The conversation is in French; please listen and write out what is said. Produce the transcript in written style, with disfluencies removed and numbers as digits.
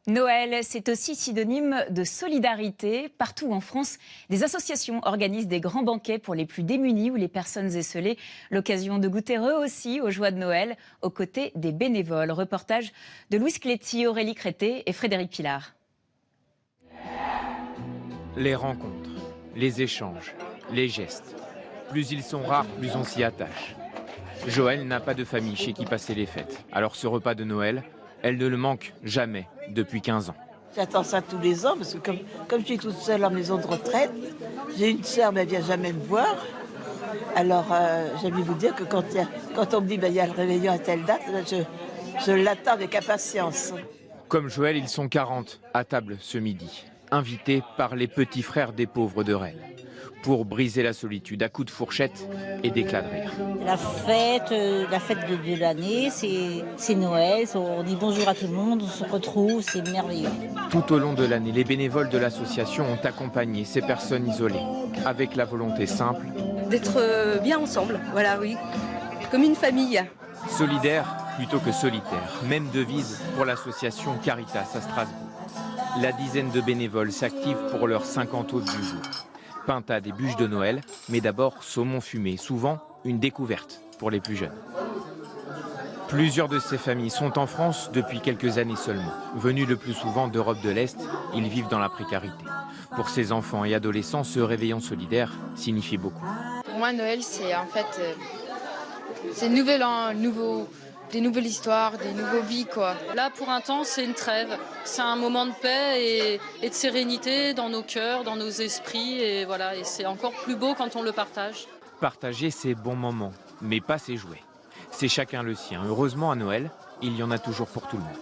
Noël, c'est aussi synonyme de solidarité. Partout en France, des associations organisent des grands banquets pour les plus démunis ou les personnes esseulées. L'occasion de goûter eux aussi aux joies de Noël, aux côtés des bénévoles. Reportage de Louise Cléty, Aurélie Crété et Frédéric Pilard. Les rencontres, les échanges, les gestes. Plus ils sont rares, plus on s'y attache. Joëlle n'a pas de famille chez qui passer les fêtes. Alors ce repas de Noël, elle ne le manque jamais depuis 15 ans. J'attends ça tous les ans parce que comme je suis toute seule en maison de retraite, j'ai une sœur mais elle ne vient jamais me voir. Alors j'aime vous dire que quand on me dit il y a le réveillon à telle date, je l'attends avec impatience. Comme Joëlle, ils sont 40 à table ce midi, invités par les petits frères des pauvres de Rennes, pour briser la solitude à coups de fourchette et d'éclats de rire. La fête de l'année, c'est Noël, on dit bonjour à tout le monde, on se retrouve, c'est merveilleux. Tout au long de l'année, les bénévoles de l'association ont accompagné ces personnes isolées, avec la volonté simple d'être bien ensemble, voilà, oui, comme une famille. Solidaire plutôt que solitaire, même devise pour l'association Caritas à Strasbourg. La dizaine de bénévoles s'activent pour leurs 50 hôtes du jour. Pintade et bûches de Noël, mais d'abord saumon fumé, souvent une découverte pour les plus jeunes. Plusieurs de ces familles sont en France depuis quelques années seulement. Venus le plus souvent d'Europe de l'Est, ils vivent dans la précarité. Pour ces enfants et adolescents, ce réveillon solidaire signifie beaucoup. Pour moi, Noël, c'est en fait c'est nouvel an, des nouvelles histoires, des nouveaux vies, quoi. Là, pour un temps, c'est une trêve. C'est un moment de paix et de sérénité dans nos cœurs, dans nos esprits. Et voilà, et c'est encore plus beau quand on le partage. Partager ces bons moments, mais pas ses jouets. C'est chacun le sien. Heureusement, à Noël, il y en a toujours pour tout le monde.